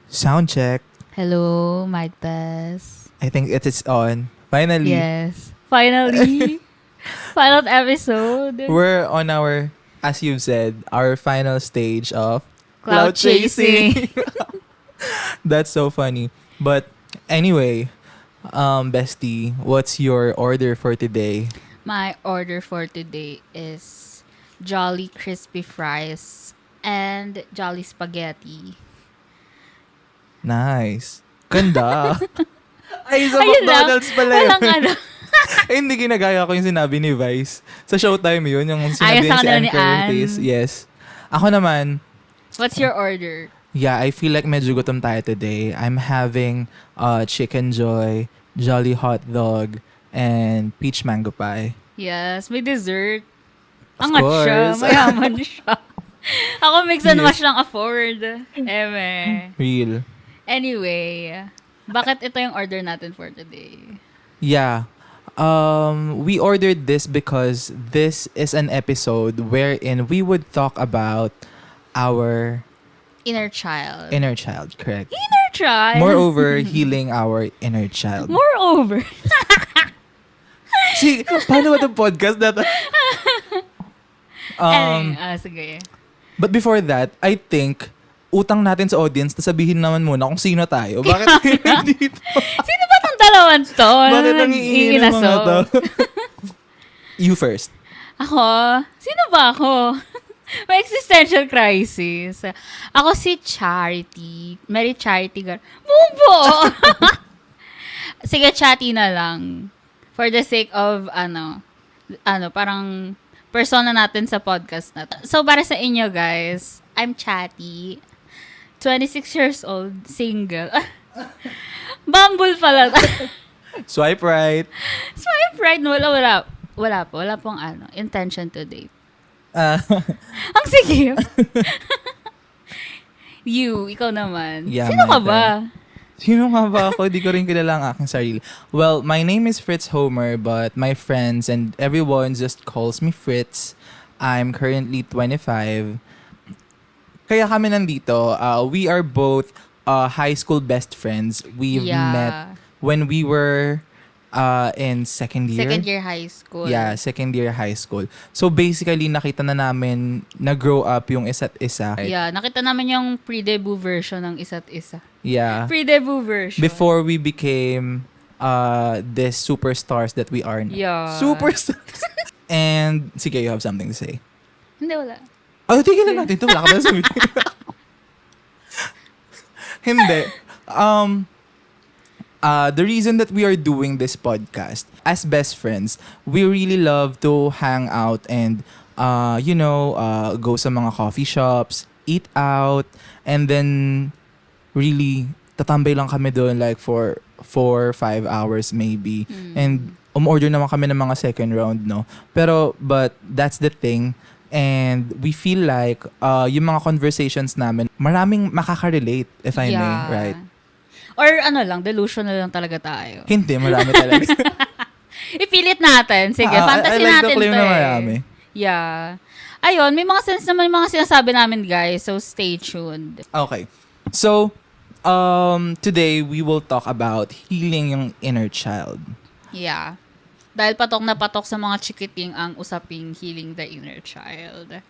Sound check. Hello, mic test. I think it is on. Finally. Yes. Finally. Final episode. We're on our, as you've said, our final stage of Cloud chasing. That's so funny. But anyway, bestie, what's your order for today? My order for today is Jolly Crispy Fries and Jolly Spaghetti. Nice. Ganda. Ay, sa Ayun lang. McDonald's pala yun. Walang ano. Ay, hindi ginagaya ko yung sinabi ni Vice. Sa Showtime yun, yung Ay, sinabi sa niya si kanila Ann ni Ann. Curtis. Yes. Ako naman, What's your order? yeah, I feel like medyo gutom tayo today. I'm having Chicken Joy, Jolly Hot Dog, and Peach Mango Pie. Yes, may dessert. Of Angat siya. course. Mayaman siya. Ako mix and Yes. match lang afford. Eme. Real. Anyway, bakit ito yung order natin for today? Yeah. We ordered this because this is an episode wherein we would talk about our Inner child. inner child, correct? Inner child? Moreover, healing our inner child. Moreover. See, paano ba itong podcast na to? Sige. But before that, I think, utang natin sa audience na sabihin naman muna kung sino tayo. Bakit tayo dito? Sino ba tong dalawan to? Bakit ang iingin ng mga to? You first. Ako? Sino ba ako? May existential crisis. Ako si Charity. Mary Charity girl. Bumbo! Sige, chatty na lang. For the sake of, parang persona natin sa podcast na to. So, para sa inyo guys, I'm Chatty. 26 years old, single. Bumble pala. Swipe right. Swipe right. Wala pong intention to date. Ang sige. Ikaw naman. Yeah, Sino ka my ba? Sino nga ba ako? Di ko rin kilala ang aking sarili. Well, my name is Fritz Homer, but my friends and everyone just calls me Fritz. I'm currently 25. Kaya kami nandito. We are both high school best friends. We've met when we were in second year. Second year high school. Yeah, second year high school. So basically, nakita na namin na grow up yung isa't isa. Yeah, nakita namin yung pre-debut version ng isa't isa. Yeah. Pre-debut version. Before we became the superstars that we are now. Yeah. Superstars. And, sige, you have something to say. Hindi, wala. Oh, tigil na natin ito. Wala ka na sabihin. Hindi. The reason that we are doing this podcast, as best friends, we really love to hang out and, go sa mga coffee shops, eat out, and then really tatambay lang kami doon like for 4-5 hours maybe. And umorder naman kami ng mga second round, no? But that's the thing. And we feel like yung mga conversations namin, maraming makaka-relate, if I may, right? Or delusional lang talaga tayo. Hindi, marami talaga. Ipilit natin. Sige, fantasy I like natin the claim to na marami. Yeah. Ayun, may mga sense naman yung mga sinasabi namin, guys. So, stay tuned. Okay. So, today we will talk about healing yung inner child. Yeah. Dahil patok na patok sa mga chikiting ang usaping healing the inner child.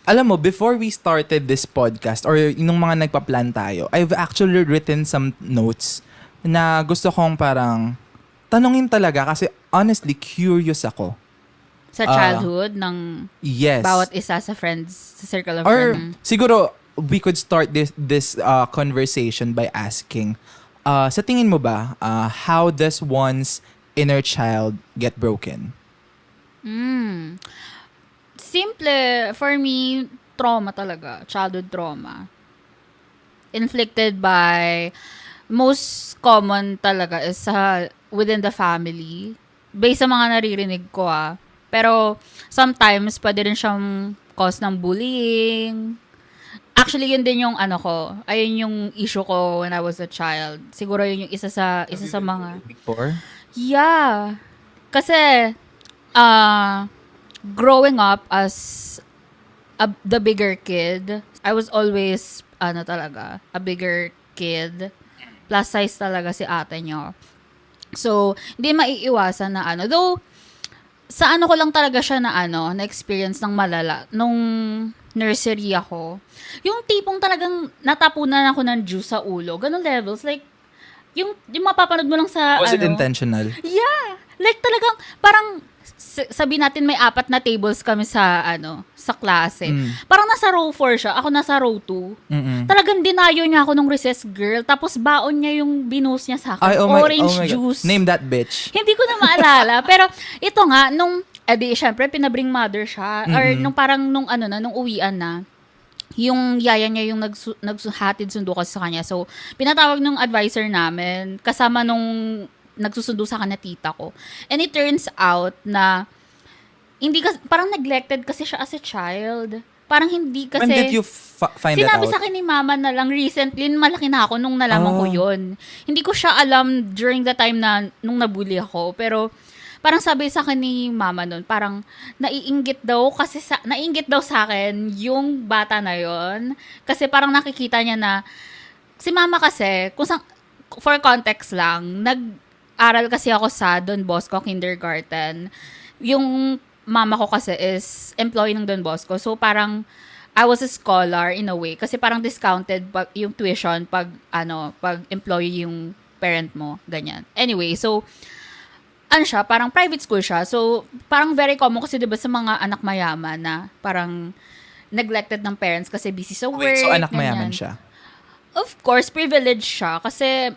Alam mo, before we started this podcast or yung mga nagpa-plan tayo, I've actually written some notes na gusto kong parang tanungin talaga kasi honestly, curious ako. Sa childhood ng Yes. bawat isa sa friends, sa circle of Or friends. siguro, we could start this conversation by asking, sa tingin mo ba, how does one's inner child get broken? Simple. For me, trauma talaga. Childhood trauma. Inflicted by, most common talaga is within the family. Based sa mga naririnig ko Pero, sometimes, pwede rin siyang cause ng bullying. Actually, yun din yung ayun yung issue ko when I was a child. Siguro yun yung isa sa mga... Before? Yeah. Kasi, growing up as the bigger kid, I was always, a bigger kid. Plus size talaga si ate niyo. So, hindi maiiwasan na though, sa ko lang talaga siya na experience ng malala, nung nursery ako. Yung tipong talagang natapunan ako ng juice sa ulo. Ganun levels. Like, yung mapapanood mo lang sa, Was it intentional? Yeah. Like, talagang, parang, sabi natin may 4 na tables kami sa sa klase. Parang nasa row 4 siya, ako nasa row 2. Talagang dinayo niya ako nung recess girl, tapos baon niya yung binus niya sa akin. Ay, orange my juice. God. Name that bitch. Hindi ko na maalala, pero ito nga nung syempre pinabring mother siya or nung parang nung nung uwian na yung yaya niya yung naghatid sundo kasi sa kanya. So, pinatawag nung advisor namin kasama nung nagsusundo sa akin na tita ko. And it turns out na parang neglected kasi siya as a child. Parang hindi kasi... When did you find that out? Sinabi sa akin ni mama na lang recently, malaki na ako nung nalaman ko yun. Hindi ko siya alam during the time na nung nabully ako. Pero parang sabi sa akin ni mama nun, parang naiinggit daw sa akin yung bata na yon. Kasi parang nakikita niya na si mama kasi, for context lang, aral kasi ako sa Don Bosco Kindergarten. Yung mama ko kasi is employee ng Don Bosco. So parang I was a scholar in a way kasi parang discounted yung tuition pag employee yung parent mo, ganyan. Anyway, so siya, parang private school siya. So parang very common kasi 'di ba sa mga anak mayaman na parang neglected ng parents kasi busy sa work. Wait, so anak ganyan. mayaman siya? Of course, privileged siya. Kasi,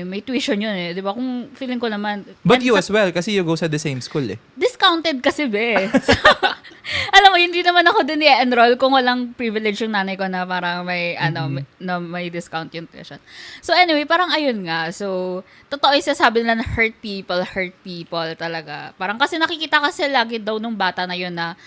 may tuition yun eh. Di ba? Kung feeling ko naman... But you as well, kasi you go sa the same school eh. Discounted kasi, be. So, alam mo, hindi naman ako dun i-enroll kung walang privilege yung nanay ko na parang may, na may discount yung tuition. So, anyway, parang ayun nga. So, totoo yung sasabi nila na hurt people talaga. Parang kasi nakikita kasi lagi daw nung bata na yun na,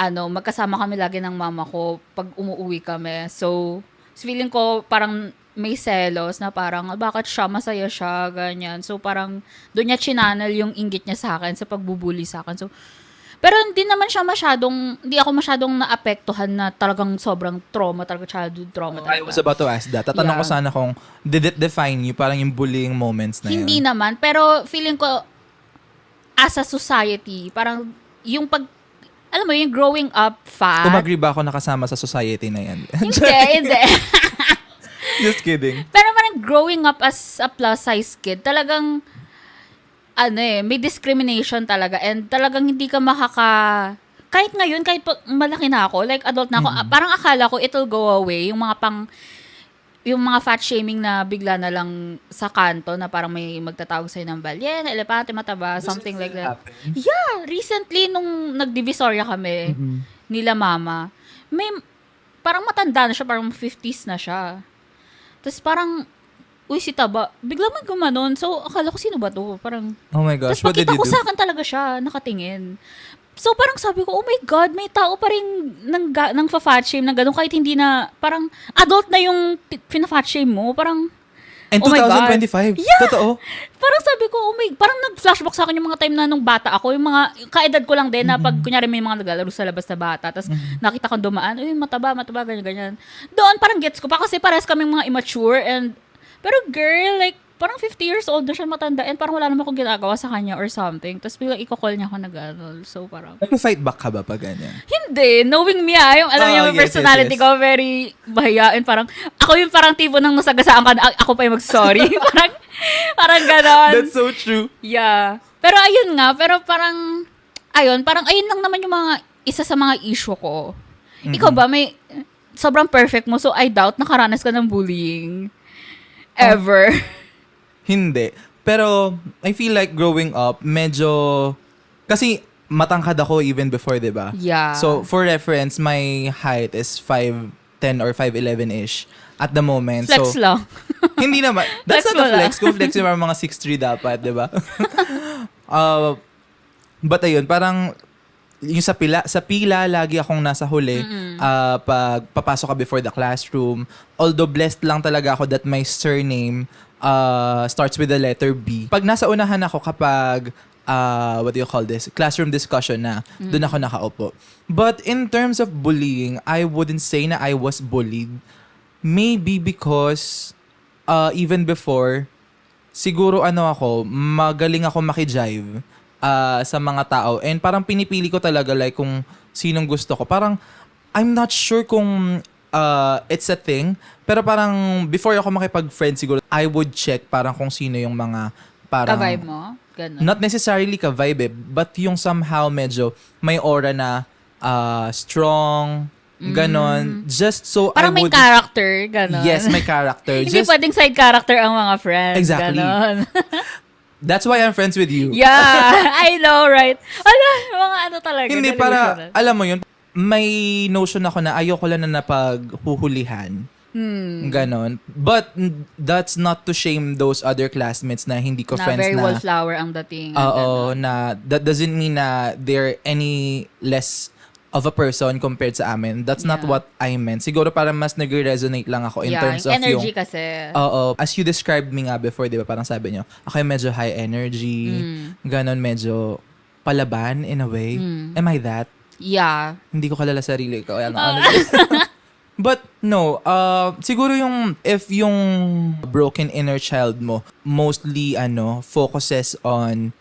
magkasama kami lagi ng mama ko pag umuwi kami. So, feeling ko parang may selos na parang bakit siya, masaya siya, ganyan. So parang doon niya chinanel yung inggit niya sa akin sa pagbubuli sa akin. So, pero hindi ako masyadong naapektuhan na talagang sobrang trauma, talaga childhood trauma talaga. I was about to ask that. Tatanong ko sana kung did it define you, parang yung bullying moments na yun? Hindi naman, pero feeling ko as a society, parang yung alam mo, yung growing up fat. Umagri ba ako nakasama sa society na yan? Hindi. Just kidding. Pero parang growing up as a plus size kid, talagang, may discrimination talaga. And talagang hindi ka kahit ngayon, kahit malaki na ako, like adult na ako, parang akala ko it'll go away. Yung mga fat shaming na bigla na lang sa kanto na parang may magtatawag sa'yo ng balyen, elepante, mataba, something like that. Happen? Yeah, recently nung nagdivisoria kami nila mama, may parang matanda na siya, parang 50s na siya. Tapos parang, uy, si Taba, bigla man gumanon. So, akala ko sino ba to? Parang, oh my gosh, tapos what did makita you ko do? sa akin talaga siya, nakatingin. So, parang sabi ko, oh my God, may tao pa rin nang fa-fat shame na gano'n kahit hindi na, parang adult na yung pina-fat shame mo. Parang, And oh my God. 2025? Yeah! Totoo? Parang sabi ko, parang nag-flashback sa akin yung mga time na nung bata ako, yung mga, kaedad ko lang din na pag kunyari may mga naglalaro sa labas na bata, tapos nakita kong dumaan, mataba, ganyan. Doon, parang gets ko pa kasi parehas kaming mga immature pero girl, like, parang 50 years old na siya matanda and parang wala naman akong ginagawa sa kanya or something. Tapos biglang i-call niya ako na gano'n. So parang... Nag-fight back ka ba pag ganyan? Hindi. Knowing me, yung alam niyo, yung personality ko, very bahayain. Parang, ako yung parang tipo ng nasagasaan ka na ako pa yung mag-sorry. parang gano'n. That's so true. Yeah. Pero ayun nga, parang ayun lang naman yung isa sa mga issue ko. Ikaw ba, may sobrang perfect mo, so I doubt nakaranas ka ng bullying. Ever. Hindi. Pero, I feel like growing up, medyo... Kasi, matangkad ako even before, di ba? Yeah. So, for reference, my height is 5'10 or 5'11-ish at the moment. Flex so, lang. Hindi naman. That's Flex not a mo flex. Kung flex yung mga 6'3 dapat, di ba? But ayun, parang yung sa pila lagi akong nasa huli pag papasok ka before the classroom. Although blessed lang talaga ako that my surname starts with the letter B. Pag nasa unahan ako kapag what do you call this? Classroom discussion na. Doon ako nakaupo. But in terms of bullying, I wouldn't say na I was bullied. Maybe because even before, siguro ako, magaling ako makijive sa mga tao. And parang pinipili ko talaga like kung sinong gusto ko. Parang, I'm not sure kung it's a thing. Pero parang, before ako makipag-friend siguro, I would check parang kung sino yung mga parang... Ka-vibe mo? Ganun. Not necessarily ka-vibe but yung somehow medyo may aura na strong, ganon. Just so Parang I may would... character, gano'n. Yes, may character. Hindi pwedeng side character ang mga friends. Exactly. Ganon. That's why I'm friends with you. Yeah, I know, right? Mga ano talaga. Hindi, para, alam mo yun, may notion ako na ayoko lang na napaghuhulihan. Ganon. But that's not to shame those other classmates na hindi ko na friends very na... wallflower ang dating. Oo, na that doesn't mean na they're any less of a person compared sa amin. That's not Yeah. what I meant. Siguro parang mas nag-resonate lang ako in terms yung of energy yung... kasi. Oo. As you described me nga before, di ba? Parang sabi nyo, ako yung medyo high energy, ganon, medyo palaban in a way. Am I that? Yeah. Hindi ko kalala sarili ko. Ano. But no, siguro yung if yung broken inner child mo mostly focuses on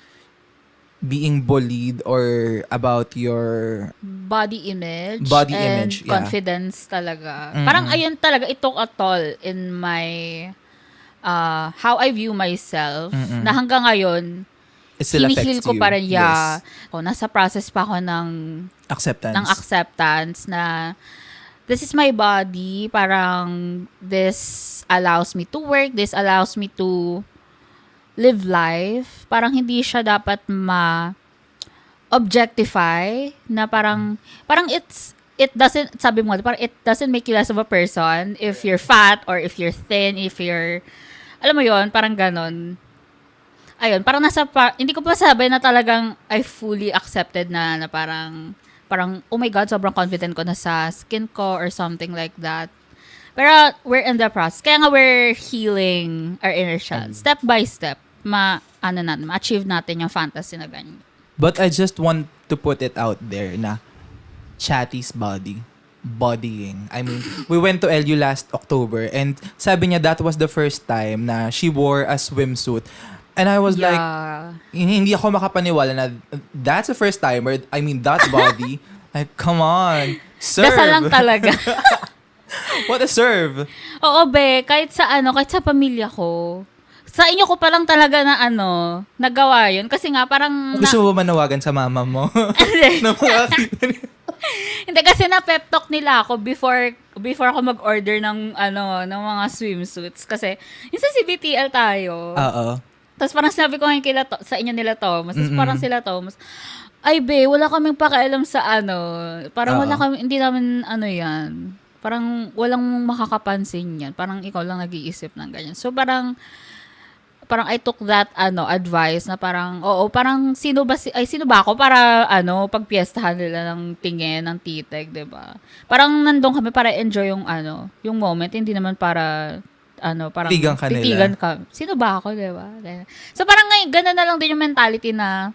being bullied or about your Body image Body and image, yeah. confidence talaga. Parang ayun talaga, it took a toll in my how I view myself na hanggang ngayon it still affects hinihil ko you. pa rin. Yes. Nasa process pa ako ng Acceptance. na this is my body, parang this allows me to work, this allows me to live life. Parang hindi siya dapat objectify na parang it doesn't, sabi mo, parang it doesn't make you less of a person if you're fat or if you're thin, if you're, alam mo yon, parang ganon. Ayun, parang hindi ko pa sabi na talagang I fully accepted na parang, oh my God, sobrang confident ko na sa skin ko or something like that. Pero we're in the process. Kaya nga we're healing our inner child. Step by step, ma-achieve natin yung fantasy na ganyan. But I just want to put it out there na Chatty's bodying. I mean, we went to LU last October and sabi niya that was the first time na she wore a swimsuit. And I was like, hindi ako makapaniwala na that's the first time where, I mean, that body, like, come on, serve. Dasal lang talaga. What a serve. Oo, be, kahit sa pamilya ko, sa inyo ko pa lang talaga na nagawa yun. Kasi nga, parang... Gusto mo ba manawagan sa mama mo? Na makakita niya. Hindi, kasi na-pep talk nila ako before ako mag-order ng mga swimsuits. Kasi, yung sa CBTL tayo. Oo. Tapos parang sinabi ko ngayon sa inyo nila Thomas. Tapos parang sila Thomas, ay be, wala kaming pakialam sa parang wala kami, hindi namin yan. Parang walang makakapansin yan. Parang ikaw lang nag-iisip ng ganyan. So parang I took that advice na parang, parang sino ba ako para pagpiestahan nila ng tingin, ng titig, 'di ba? Parang nandun kami para enjoy yung moment, hindi naman para parang titigan ka. Sino ba ako, 'di ba? So parang ngayon ganun na lang din yung mentality na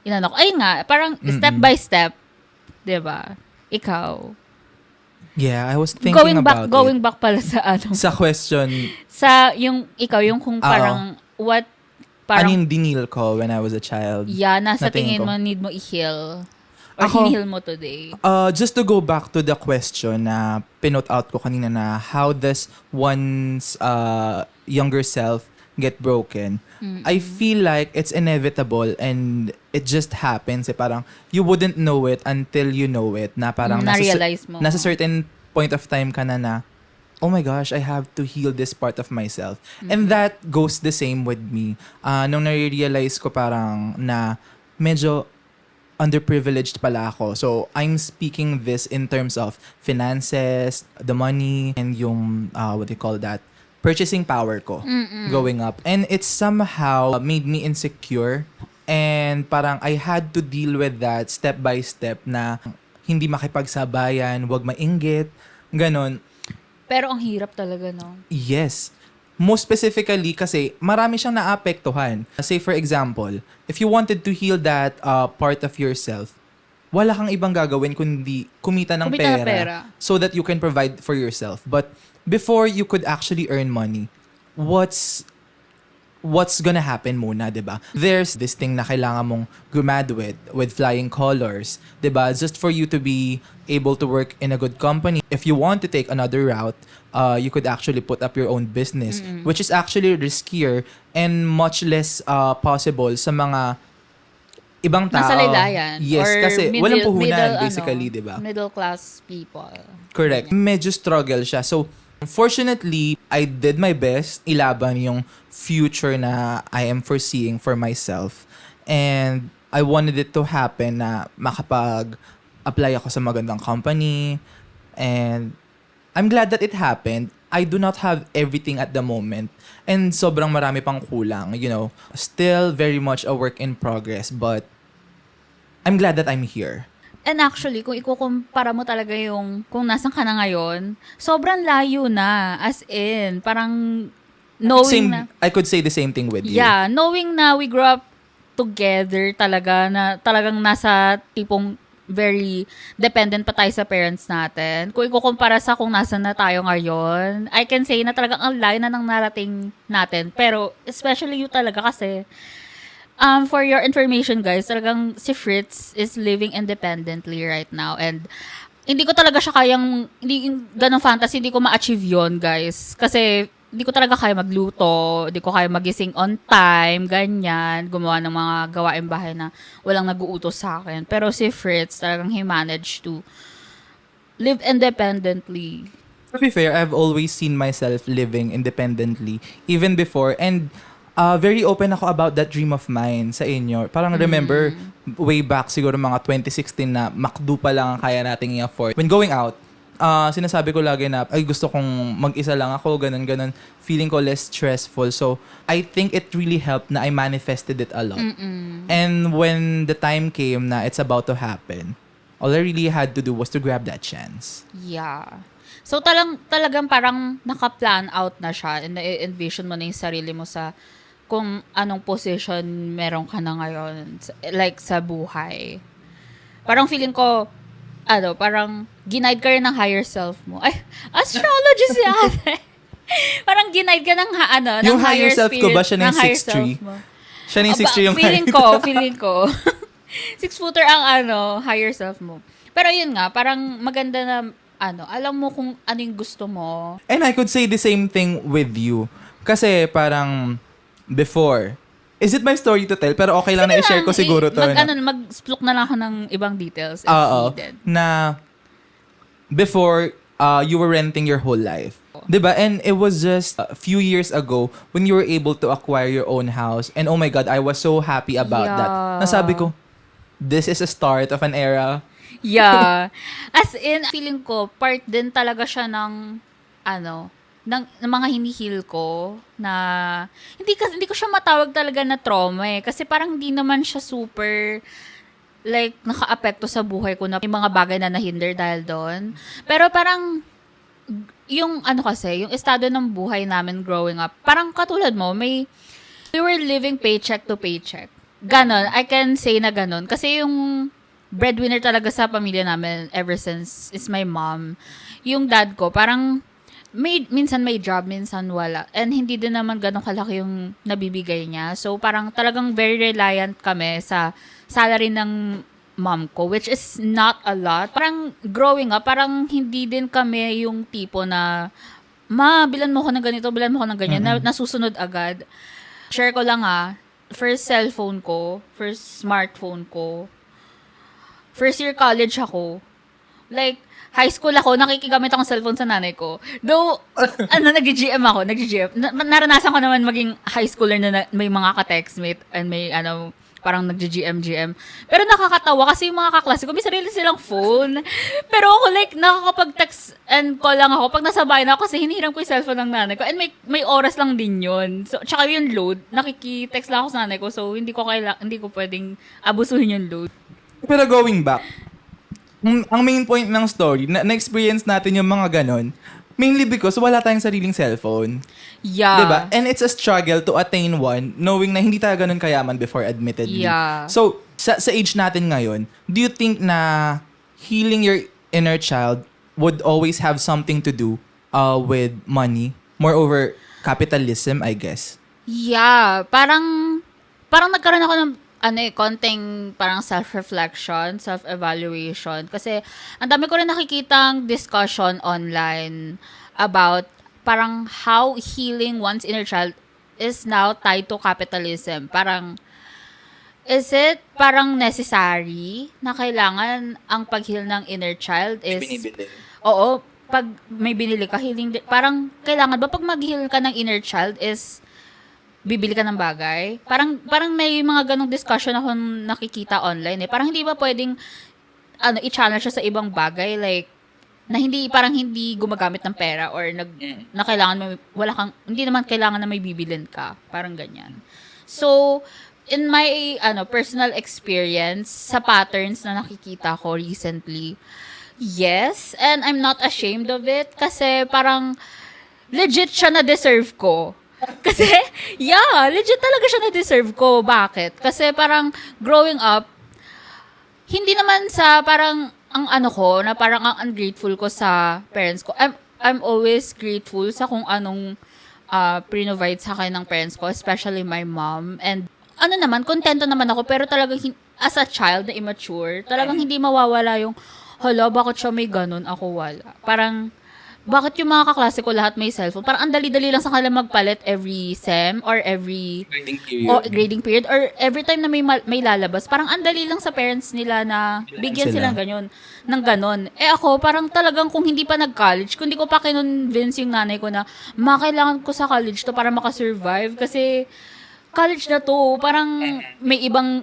ay nga, parang step by step, 'di ba? Ikaw. Yeah, I was thinking going back pala sa sa question. Sa yung kung parang ano yung dinil ko when I was a child? Yeah, nasa tingin ko. mo need mo i-heal. Or Ako, hinihil mo today. Just to go back to the question na pinote out ko kanina na how does one's younger self get broken? I feel like it's inevitable and it just happens. Parang you wouldn't know it until you know it. Na parang na-realize mo. Nasa certain point of time ka na oh my gosh, I have to heal this part of myself. And that goes the same with me. Nung nare-realize ko parang na medyo underprivileged pala ako. So, I'm speaking this in terms of finances, the money, and yung, what do you call that? Purchasing power ko growing up. And it somehow made me insecure. And parang I had to deal with that step by step na hindi makipagsabayan, wag mainggit, ganon. Pero ang hirap talaga, no? Yes. Most specifically kasi marami siyang naapektuhan. Say for example, if you wanted to heal that part of yourself, wala kang ibang gagawin kundi kumita ng pera so that you can provide for yourself. But before you could actually earn money, what's gonna happen muna, 'di ba? There's this thing na kailangan mong graduate with flying colors, 'di ba? Just for you to be able to work in a good company. If you want to take another route, you could actually put up your own business, which is actually riskier and much less possible sa mga ibang tao. Nasa laylayan. Yes, or kasi walang puhunan basically, 'di ba? Middle class people. Correct. Medyo struggle siya. So, fortunately, I did my best ilaban yung future na I am foreseeing for myself. And I wanted it to happen na makapag-apply ako sa magandang company. And I'm glad that it happened. I do not have everything at the moment. And sobrang marami pang kulang, you know. Still very much a work in progress. But I'm glad that I'm here. And actually, kung ikukumpara mo talaga yung kung nasan ka na ngayon, sobrang layo na. As in, parang knowing na... I could say the same thing with you. Yeah, knowing na we grew up together talaga, na talagang nasa tipong very dependent pa tayo sa parents natin. Kung ikukumpara sa kung nasan na tayo ngayon, I can say na talagang ang layo na ng narating natin. Pero especially you talaga kasi, for your information guys, talagang si Fritz is living independently right now. And hindi ko talaga siya kayang, hindi ganong fantasy, hindi ko ma-achieve yon guys. Kasi hindi ko talaga kaya magluto, hindi ko kaya magising on time, ganyan, gumawa ng mga gawaing bahay na walang nag-uutos sa akin. Pero si Fritz, talagang he managed to live independently. To be fair, I've always seen myself living independently, even before. And very open ako about that dream of mine sa inyo. Parang remember, way back siguro mga 2016 na McDo pa lang ang kaya nating i-afford. When going out, sinasabi ko lagi na, ay gusto kong mag-isa lang ako, ganun. Feeling ko less stressful. So, I think it really helped na I manifested it a lot. And when the time came na it's about to happen, all I really had to do was to grab that chance. Yeah. So, talagang parang naka-plan out na siya and na-envision mo na yung sarili mo sa kung anong position meron ka na ngayon, like sa buhay. Parang feeling ko, parang ginaid ka rin ng higher self mo. Ay, astrology si ate. Parang ginaid ka ng, yung ng higher self spirit, ko ba, siya na yung 6'3"? Siya na yung 6'3" yung feeling ko. 6-footer ang higher self mo. Pero yun nga, parang maganda na, alam mo kung ano yung gusto mo. And I could say the same thing with you. Kasi parang, before, is it my story to tell? Pero okay lang na i-share ko siguro to. Mag-splook na lang ako ng ibang details if needed. Na before, you were renting your whole life. Diba? And it was just a few years ago when you were able to acquire your own house. And oh my God, I was so happy about that. Nasabi ko, this is a start of an era. Yeah. As in, feeling ko, part din talaga siya ng mga hinihil ko na hindi ko siya matawag talaga na trauma kasi parang hindi naman siya super like naka-apekto sa buhay ko na may mga bagay na nahinder dahil doon. Pero parang yung kasi, yung estado ng buhay namin growing up, parang katulad mo, we were living paycheck to paycheck. Ganon, I can say na ganon. Kasi yung breadwinner talaga sa pamilya namin ever since is my mom. Yung dad ko, parang minsan may job, minsan wala. And hindi din naman ganun kalaki yung nabibigay niya. So, parang talagang very reliant kami sa salary ng mom ko, which is not a lot. Parang growing up, parang hindi din kami yung tipo na, bilan mo ko ng ganito, bilan mo ko ng ganyan, na nasusunod agad. Share ko lang first cellphone ko, first smartphone ko, first year college ako. Like, high school ako, nakikigamit akong cellphone sa nanay ko. Though, nag-GM ako. Naranasan ko naman maging high schooler na may mga ka-textmate and may, parang nag-GM. Pero nakakatawa kasi yung mga kaklase ko, may sarili silang phone. Pero ako, like, nakakapag-text and call lang ako pag nasa bahay na ako kasi hinihiram ko yung cellphone ng nanay ko. And may oras lang din yun. So, tsaka yung load, nakikitext lang ako sa nanay ko. So, hindi ko pwedeng abusuhin yung load. Pero going back, ang main point ng story, na-experience natin yung mga ganon, mainly because wala tayong sariling cellphone. Yeah. Diba? And it's a struggle to attain one, knowing na hindi tayo ganun kayaman before, admittedly. Yeah. So, sa age natin ngayon, do you think na healing your inner child would always have something to do with money? Moreover, capitalism, I guess. Yeah, parang nagkaroon ako ng konting parang self-reflection, self-evaluation. Kasi ang dami ko rin nakikitang discussion online about parang how healing one's inner child is now tied to capitalism. Parang, is it parang necessary na kailangan ang pag-heal ng inner child is... Oo, pag may binili ka, healing... Parang, kailangan ba pag mag-heal ka ng inner child is bibili ka ng bagay? Parang may mga ganong discussion ako nakikita online eh. Parang hindi ba pwedeng i-channel siya sa ibang bagay like na parang hindi gumagamit ng pera or na kailangan hindi naman kailangan na may bibilin ka. Parang ganyan. So, in my personal experience sa patterns na nakikita ko recently, yes, and I'm not ashamed of it kasi parang legit siya na deserve ko. Kasi, yeah, legit talaga siya na-deserve ko. Bakit? Kasi parang growing up, hindi naman sa parang na parang ang ungrateful ko sa parents ko. I'm always grateful sa kung anong pre-provide sa akin ng parents ko, especially my mom. And kontento naman ako, pero talagang as a child na immature, talagang hindi mawawala yung, hala, bakit siya may ganun, ako wala. Parang, bakit yung mga kaklase ko lahat may cellphone? Parang ang dali-dali lang sa kanila magpalit every SEM or every grading period or every time na may lalabas. Parang ang dali lang sa parents nila na bigyan sila ng ganon. Eh ako, parang talagang kung hindi pa nag-college, kung hindi ko pa kinonvince yung nanay ko na kailangan ko sa college to para makasurvive kasi college na to, parang may ibang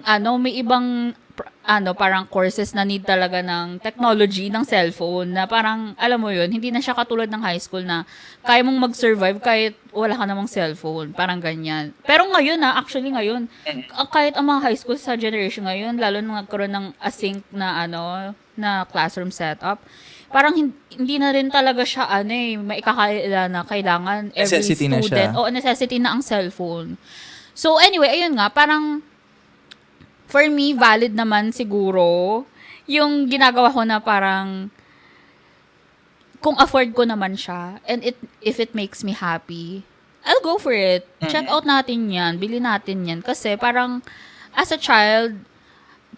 parang courses na need talaga ng technology, ng cellphone, na parang, alam mo yun, hindi na siya katulad ng high school na kaya mong mag-survive kahit wala ka namang cellphone. Parang ganyan. Pero ngayon actually ngayon, kahit ang mga high school sa generation ngayon, lalo nung nagkaroon ng async na na classroom setup, parang hindi na rin talaga siya maikakaila na kailangan every necessity student. Necessity na ang cellphone. So anyway, ayun nga, parang for me, valid naman siguro yung ginagawa ko na parang kung afford ko naman siya and if it makes me happy, I'll go for it. Check out natin yan. Bili natin yan. Kasi parang as a child,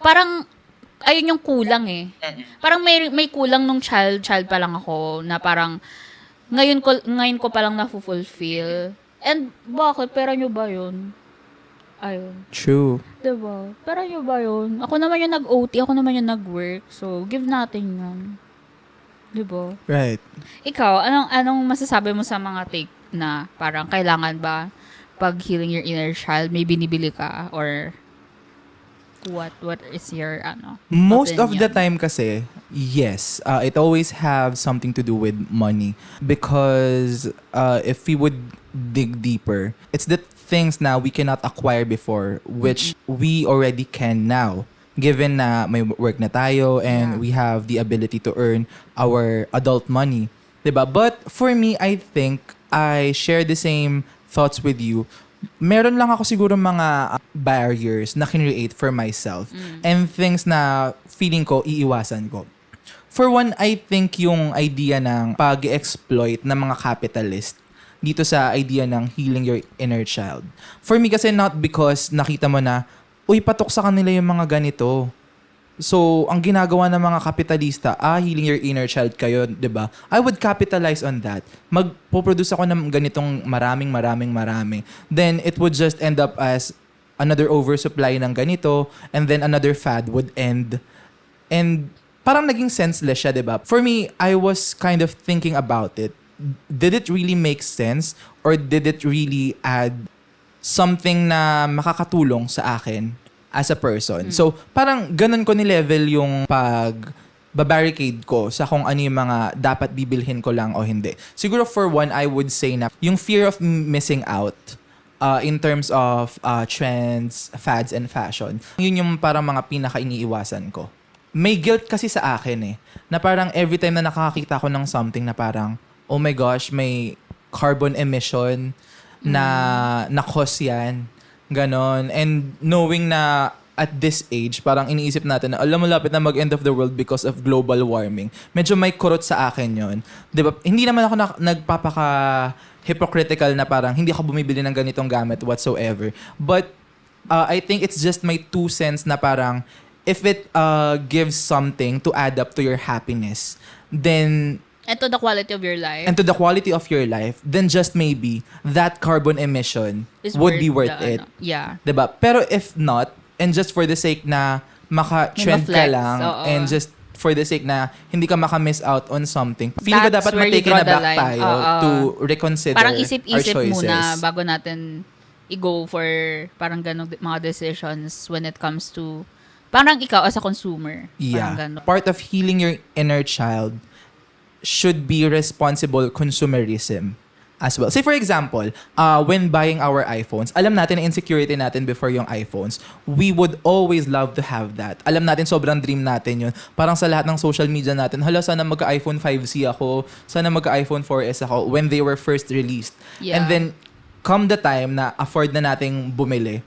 parang ayun yung kulang eh. Parang may kulang nung child pa lang ako na parang ngayon ko pa lang na-fulfill. And bakit? Pera nyo ba yun? Ayun. True. Diba? Pero yun ba yun? Ako naman yung nag-OT, ako naman yung nag-work. So, give natin yun. Diba? Right. Ikaw, anong masasabi mo sa mga take na parang kailangan ba pag healing your inner child, may binibili ka? Or what is your most opinion? of the time kasi, yes. It always have something to do with money. Because if we would dig deeper, it's the things na we cannot acquire before, which we already can now. Given na may work na tayo and we have the ability to earn our adult money. Diba? But for me, I think I share the same thoughts with you. Meron lang ako siguro mga barriers na create for myself and things na feeling ko iiwasan ko. For one, I think yung idea ng pag-exploit ng mga capitalist dito sa idea ng healing your inner child. For me kasi not because nakita mo na, uy, patok sa kanila yung mga ganito. So, ang ginagawa ng mga kapitalista, healing your inner child kayo, 'di ba? I would capitalize on that. Magpo-produce ako ng ganitong maraming. Then, it would just end up as another oversupply ng ganito and then another fad would end. And parang naging senseless siya, 'di ba? For me, I was kind of thinking about it. Did it really make sense or did it really add something na makakatulong sa akin as a person? So, parang ganun ko ni-level yung pag-barricade ko sa kung ano yung mga dapat bibilhin ko lang o hindi. Siguro for one, I would say na yung fear of missing out in terms of trends, fads, and fashion, yun yung parang mga pinaka-iniiwasan ko. May guilt kasi sa akin na parang every time na nakakakita ko ng something na parang, oh my gosh, may carbon emission na cause yan. Ganon. And knowing na at this age, parang iniisip natin na, alam mo, lapit na mag-end of the world because of global warming. Medyo may kurot sa akin yon. Diba? Hindi naman ako nagpapaka-hypocritical na parang hindi ako bumibili ng ganitong gamit whatsoever. But I think it's just my 2 cents na parang if it gives something to add up to your happiness, then And to the quality of your life. and to the quality of your life, then just maybe that carbon emission would be worth it. Yeah. Diba? Pero if not, and just for the sake na maka-trend ka Ma-flex, lang, oo. and just for the sake na hindi ka maka-miss out on something, feeling ko That's dapat where you ma-take draw na the back line. tayo Oo. to reconsider Parang our isip-isip choices. muna bago natin i-go for parang ganong mga decisions when it comes to parang ikaw as a consumer. Parang Yeah. ganon. Part of healing your inner child should be responsible consumerism as well. Say for example, when buying our iPhones, alam natin na insecurity natin before yung iPhones. We would always love to have that. Alam natin sobrang dream natin yun. Parang sa lahat ng social media natin, hala, sana magka-iPhone 5C ako, sana magka-iPhone 4S ako when they were first released. Yeah. And then, come the time na afford na nating bumili,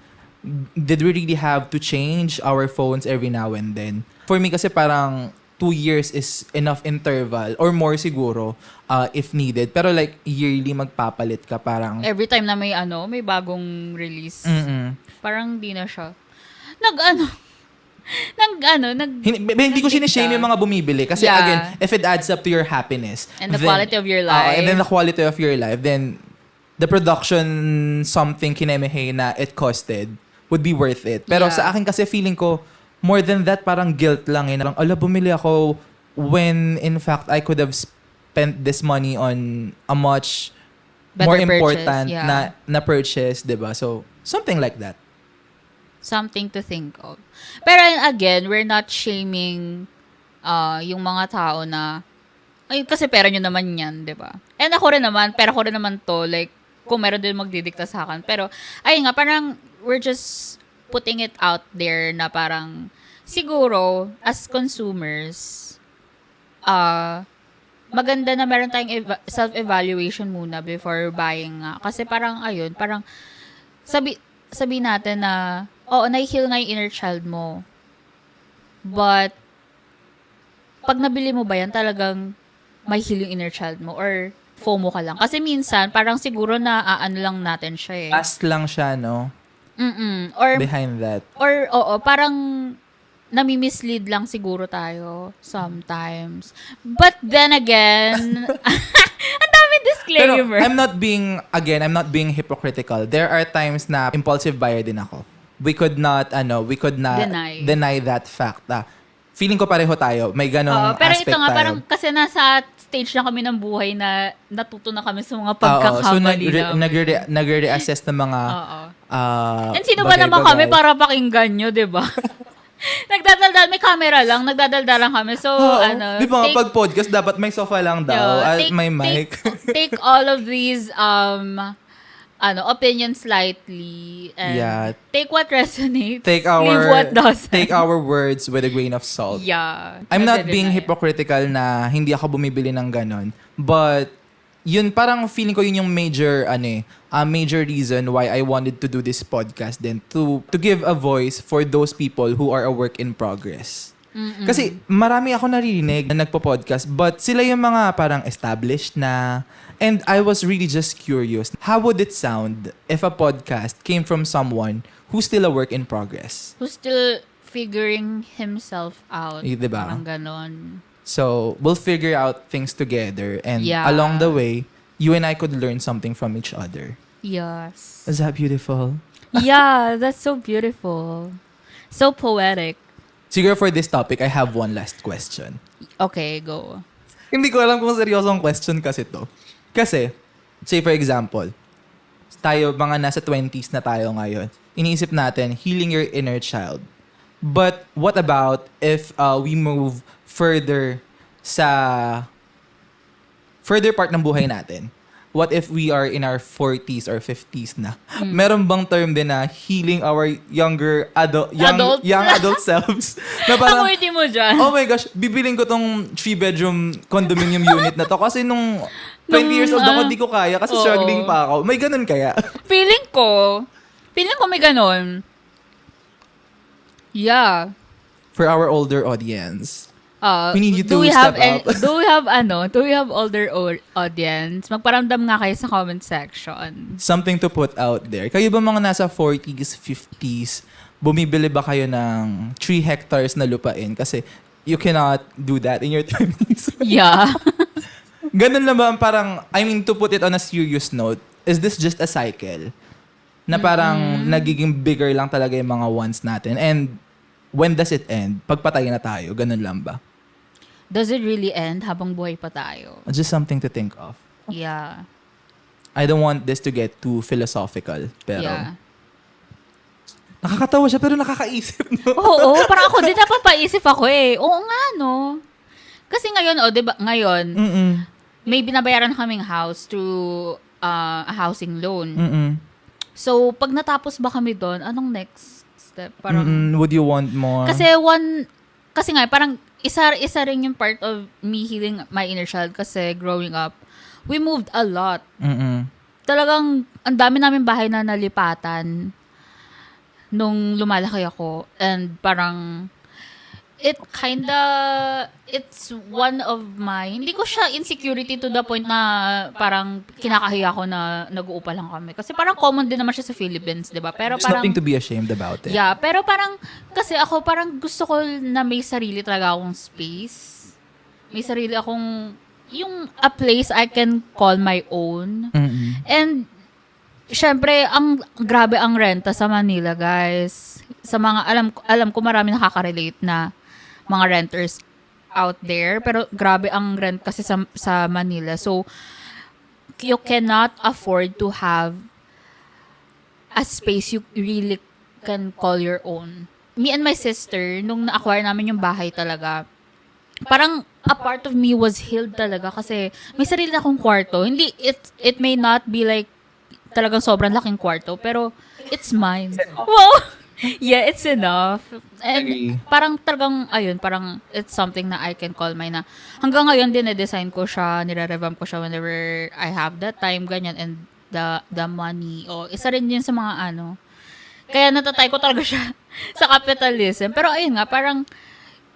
did we really have to change our phones every now and then? For me kasi parang 2 years is enough interval or more siguro if needed. Pero like yearly magpapalit ka parang Every time na may bagong release, parang di na siya. hindi ko sinishame yung mga bumibili kasi Yeah. again, if it adds up to your happiness And the quality of your life. and then the quality of your life, then the production something kinemehe na it costed would be worth it. Pero Yeah. sa akin kasi feeling ko more than that, parang guilt lang eh. Parang, ala, bumili ako when in fact I could have spent this money on a much Better more purchase, important yeah. na purchase, diba? So, something like that. Something to think of. Pero again, we're not shaming yung mga tao na ay, kasi pera nyo naman yan, di ba? And ako rin naman, pera ko rin naman to, like, kung meron din magdidikta sa akin. Pero, ayun nga, parang, we're just putting it out there na parang, siguro, as consumers, maganda na meron tayong self-evaluation muna before buying nga. Kasi parang, ayun, parang, sabi natin na, oo, nai-heal nga yung inner child mo. But, pag nabili mo ba yan, talagang may heal yung inner child mo or FOMO ka lang. Kasi minsan, parang siguro na ano lang natin siya eh. Last lang siya, no? Or, Behind that. or, oo, parang nami-mislead lang siguro tayo sometimes. But then again, ang dami Pero disclaimer. I'm not being hypocritical. There are times na impulsive buyer din ako. We could not deny that fact. Feeling ko pareho tayo. May ganong Pero aspect ito nga, tayo. parang kasi nasa stage na kami ng buhay na natuto na kami sa mga Oo, pagkakamali so nagre-reassess ng mga Oo. And sino ba bagay-bagay. naman kami para pakinggan nyo, di ba? Nagdadaldal, may camera lang, nagdadaldalan kami. So, Oo. Di ba take- pag podcast, dapat may sofa lang daw at may mic. Take all of these, opinions lightly. And Yeah. take what resonates. Take leave what doesn't. take our words with a grain of salt. Yeah. I'm not Kasi being din na yan. hypocritical na hindi ako bumibili ng ganon. But, yun parang feeling ko yun yung major reason why I wanted to do this podcast then to give a voice for those people who are a work in progress. Kasi marami ako naririnig na nagpo-podcast but sila yung mga parang established na and I was really just curious. How would it sound if a podcast came from someone who's still a work in progress? Who's still figuring himself out. Diba? Parang ganon. So, we'll figure out things together and Yeah. along the way, you and I could learn something from each other. Yes. Is that beautiful? Yeah, that's so beautiful. So poetic. Siguro for this topic, I have one last question. Okay, go. Hindi ko alam kung seryosong question kasi to. Kasi, say for example, tayo mga nasa 20s na tayo ngayon. Iniisip natin, healing your inner child. But what about if we move further part ng buhay natin? What if we are in our 40s or 50s na? Meron bang term din na healing our young adult selves? Na parang, Ang witty mo dyan. oh my gosh, bibiling ko tong 3-bedroom condominium unit na to kasi nung 20 years old ako, di ko kaya kasi oo. struggling pa ako. May ganun kaya? Feeling ko may ganon. Yeah. For our older audience. We need you to do we have step up. do we have older audience? Magparamdam nga kayo sa comment section. Something to put out there. Kayo ba mga nasa 40s, 50s, bumibili ba kayo ng 3 hectares na lupain? Kasi you cannot do that in your 20s. Yeah. Ganun lang ba parang, I mean, to put it on a serious note, is this just a cycle? Na parang nagiging bigger lang talaga yung mga wants natin. And when does it end? Pagpatay na tayo, ganun lang ba? Does it really end habang buhay pa tayo? Just something to think of. Yeah. I don't want this to get too philosophical. Pero, Yeah. nakakatawa siya pero nakakaisip, no? Oo, parang ako din napapaisip ako eh. Oo nga, no? Kasi ngayon, diba, ngayon, may binabayaran kaming house through a housing loan. So, pag natapos ba kami doon, anong next step? Parang, Would you want more? kasi nga, parang isa rin yung part of me healing my inner child kasi growing up, we moved a lot. Talagang, ang dami namin bahay na nalipatan nung lumalaki ako. And parang, it's one of my, hindi ko siya insecurity to the point na parang kinakahiya ko na nag-uupa lang kami. Kasi parang common din naman siya sa Philippines, di ba? Pero There's parang, nothing to be ashamed about it. yeah, pero parang, kasi ako parang gusto ko na may sarili talaga akong space. May sarili akong, yung a place I can call my own. And, syempre, grabe ang renta sa Manila, guys. Sa mga, alam ko marami nakaka-relate na mga renters out there. Pero grabe ang rent kasi sa Manila. So, you cannot afford to have a space you really can call your own. Me and my sister, nung na-acquire namin yung bahay talaga, parang a part of me was healed talaga kasi may sarili na akong kwarto. Hindi, it may not be like talagang sobrang laking kwarto, pero it's mine. Wow! Yeah, it's enough. And Agree. parang talagang, ayun, parang it's something na I can call mine na hanggang ngayon din na-design ko siya, nire-revamp ko siya whenever I have that time, ganyan, and the money. O, isa rin yun sa mga Kaya natatay ko talaga siya sa capitalism. Pero ayun nga, parang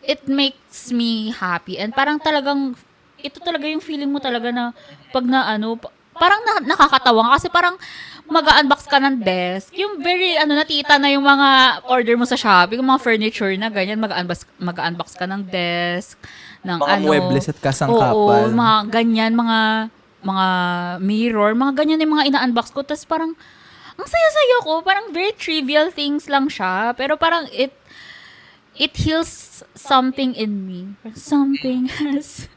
it makes me happy. And parang talagang, ito talaga yung feeling mo talaga na pag parang nakakatawa kasi parang mag-unbox ka ng desk. Yung very, natita na yung mga order mo sa Shopee, yung mga furniture na ganyan, mag-unbox ka ng desk, ng Mga muebles at kasangkapan. Oo, mga ganyan, mga mirror, mga ganyan yung mga ina-unbox ko. Tapos parang, ang saya-saya ko, parang very trivial things lang siya. Pero parang it heals something in me. Something has...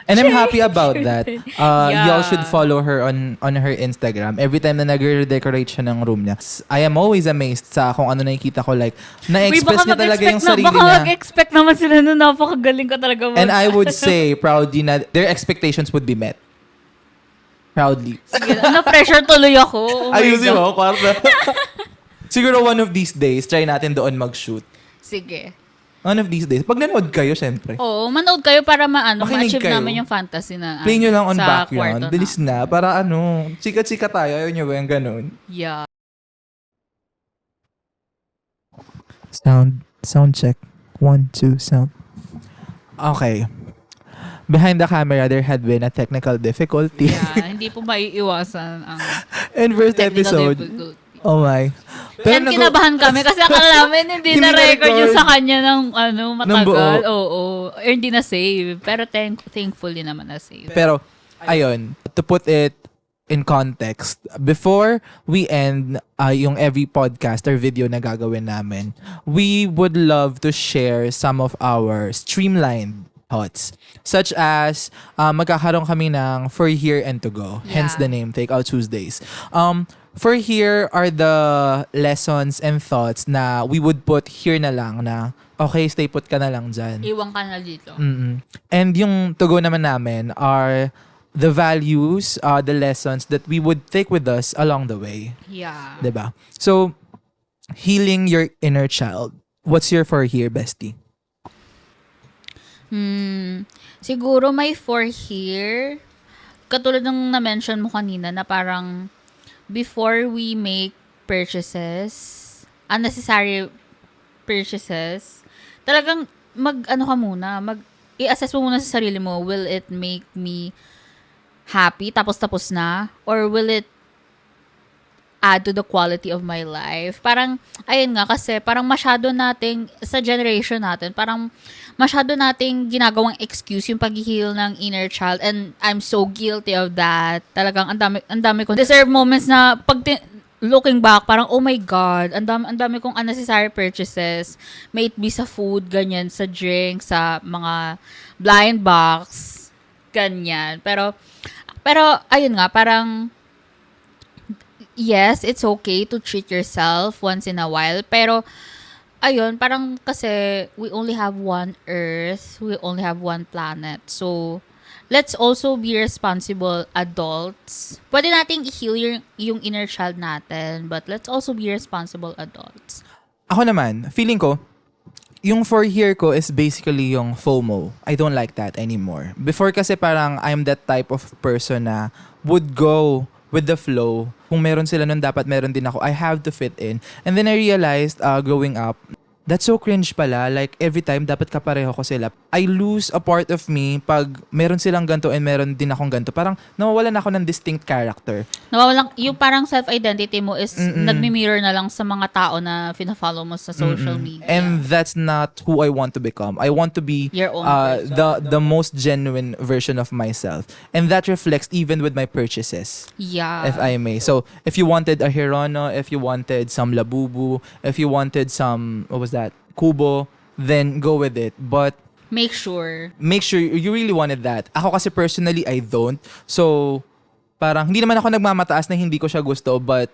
And I'm happy about that. Yeah. Y'all should follow her on her Instagram. Every time na nag-redecorate siya ng room niya, I am always amazed sa kung ano nakikita ko. Like, na-express niya talaga yung sarili baka niya. mag-expect naman sila na napakagaling ka talaga. And I would say, proudly, na their expectations would be met. Proudly. Sige, pressure tuloy ako. Oh my Ayusin God. mo, kwarta. Siguro one of these days, try natin doon mag-shoot. Sige. One of these days. Pag nanood kayo, syempre. Oo, manood kayo para Makinig ma-achieve kayo. namin yung fantasy na Play nyo lang on sa background. kwarto Bilis na. Para chika-chika tayo. Ayaw nyo ba yung ganun? Yeah. Sound check. 1, 2, sound. Okay. Behind the camera, there had been a technical difficulty. Yeah, hindi po maiiwasan ang In first technical episode. difficulty. Oh my. And kinabahan kami kasi akala namin hindi na record yung sa kanya ng matagal. Oo. Or hindi na save. Pero thankfully naman na save. Pero, ayun, to put it in context, before we end yung every podcast or video na gagawin namin, we would love to share some of our streamlined thoughts. Such as, magkakaroon kami ng For Here and To Go. Hence Yeah. the name, Take Out Tuesdays. For Here are the lessons and thoughts na we would put here na lang na, okay, stay put ka na lang dyan. Iwan ka na dito. And yung To Go naman namin are the values, the lessons that we would take with us along the way. Yeah. 'Di ba? So, healing your inner child. What's your For Here, bestie? Siguro may For Here, katulad ng na-mention mo kanina na parang before we make purchases, unnecessary purchases, talagang ano ka muna, i-assess mo muna sa sarili mo, will it make me happy tapos na? Or will it add to the quality of my life? Parang, ayun nga, kasi parang masyado nating, sa generation natin, parang masyado nating ginagawang excuse yung pag-heal ng inner child, and I'm so guilty of that. Talagang, ang dami kong deserve moments na, looking back, parang, oh my God, ang dami kong unnecessary purchases. May it be sa food, ganyan, sa drink, sa mga blind box, ganyan. Pero, ayun nga, parang, yes, it's okay to treat yourself once in a while. Pero, ayun, parang kasi we only have one Earth. We only have one planet. So, let's also be responsible adults. Pwede nating i-heal yung inner child natin, but let's also be responsible adults. Ako naman, feeling ko, yung for here ko is basically yung FOMO. I don't like that anymore. Before kasi parang I'm that type of person na would go with the flow. Kung meron sila nun, dapat meron din ako. I have to fit in. And then I realized, growing up, that's so cringe pala. Like, every time, dapat kapareho ko sila. I lose a part of me pag meron silang ganito and meron din akong ganito. Parang nawawalan ako ng distinct character. Nawawalan, yung parang self-identity mo is nagmi-mirror na lang sa mga tao na fina-follow mo sa social media. And that's not who I want to become. I want to be Your own person. the most genuine version of myself. And that reflects even with my purchases. Yeah. If I may. So, if you wanted a Hirono, if you wanted some Labubu, if you wanted some, what was that? Kubo, then go with it. But Make sure you really wanted that. Ako kasi personally, I don't. So, parang hindi naman ako nagmamataas na hindi ko siya gusto, but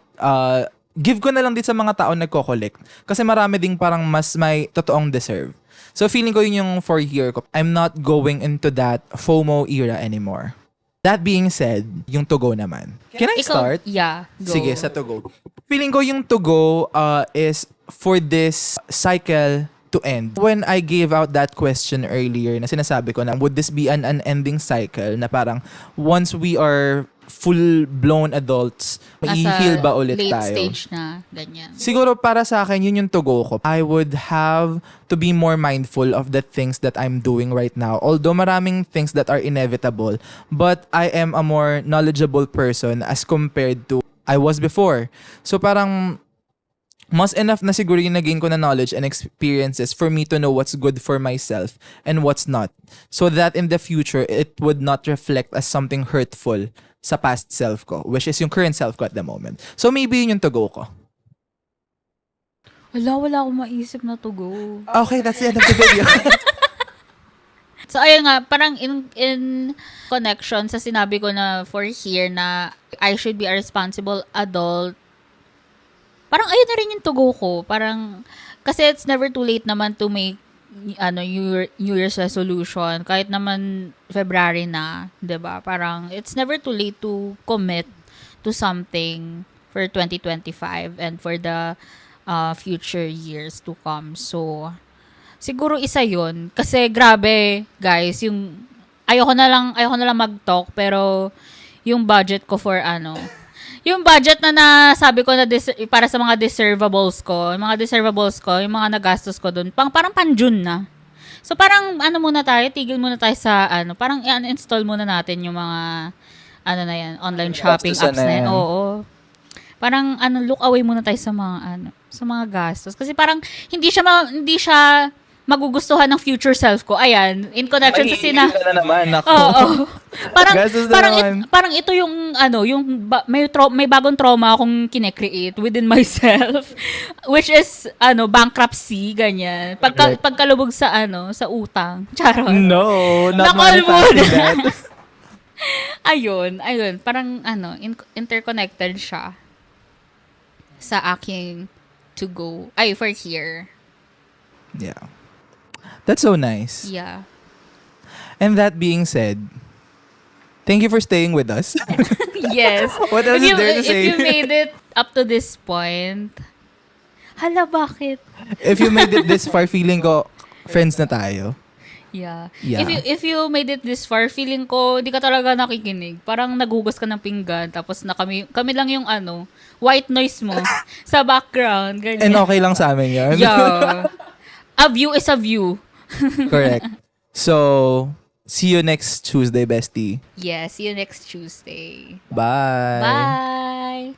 give ko na lang din sa mga tao nagko-collect. Kasi marami ding parang mas may totoong deserve. So, feeling ko yun yung for here ko. I'm not going into that FOMO era anymore. That being said, yung to go naman. Can I start? Yeah, go. Sige, sa to go. Feeling ko yung to go is for this cycle to end. When I gave out that question earlier na sinasabi ko na would this be an unending cycle na parang once we are full-blown adults, i-heal ba ulit late tayo? stage na, ganyan. Siguro para sa akin, yun yung to go ko. I would have to be more mindful of the things that I'm doing right now. Although maraming things that are inevitable, but I am a more knowledgeable person as compared to I was before. So parang mas enough na siguro yung nagain ko na knowledge and experiences for me to know what's good for myself and what's not. So that in the future, it would not reflect as something hurtful sa past self ko, which is yung current self ko at the moment. So maybe yun yung to go ko. Wala akong maisip na to go. Okay, that's the end of the video. So, ayun nga, parang in connection sa sinabi ko na for here na I should be a responsible adult, parang ayun na rin yung to go ko. Parang, kasi it's never too late naman to make New Year's resolution. Kahit naman February na, 'di ba? Parang, it's never too late to commit to something for 2025 and for the future years to come. So, siguro isa yun. Kasi grabe, guys, yung ayoko na lang mag-talk, pero yung budget ko for yung budget na nasabi ko na para sa mga deservables ko, yung mga nagastos ko dun, parang pan-June na. So parang muna tayo, tigil muna tayo sa parang i-uninstall muna natin yung mga na yan, online shopping apps na yan. Oo. Parang look away muna tayo sa mga sa mga gastos kasi parang hindi siya magugustuhan ng future self ko. Ayan, in connection sa na naman ako. Oo. Parang ito yung may bagong trauma akong kine-create within myself, which is bankruptcy, ganyan. Pagkalubog sa sa utang. Charot. No, not Nakal manifesting that. ayun, parang interconnected siya sa aking to go. Ay, for here. Yeah. That's so nice. Yeah. And that being said, thank you for staying with us. Yes. What else is there to say? If you made it up to this point, hala, bakit? If you made it this far, feeling ko, friends na tayo. Yeah. Yeah. If you made it this far, feeling ko di ka talaga nakikinig. Parang naghugas ka ng pinggan tapos na kami lang yung white noise mo sa background, And ganyan. okay lang sa amin yun. Yeah. A view is a view. Correct. So, see you next Tuesday, bestie. Yeah, see you next Tuesday. Bye. Bye.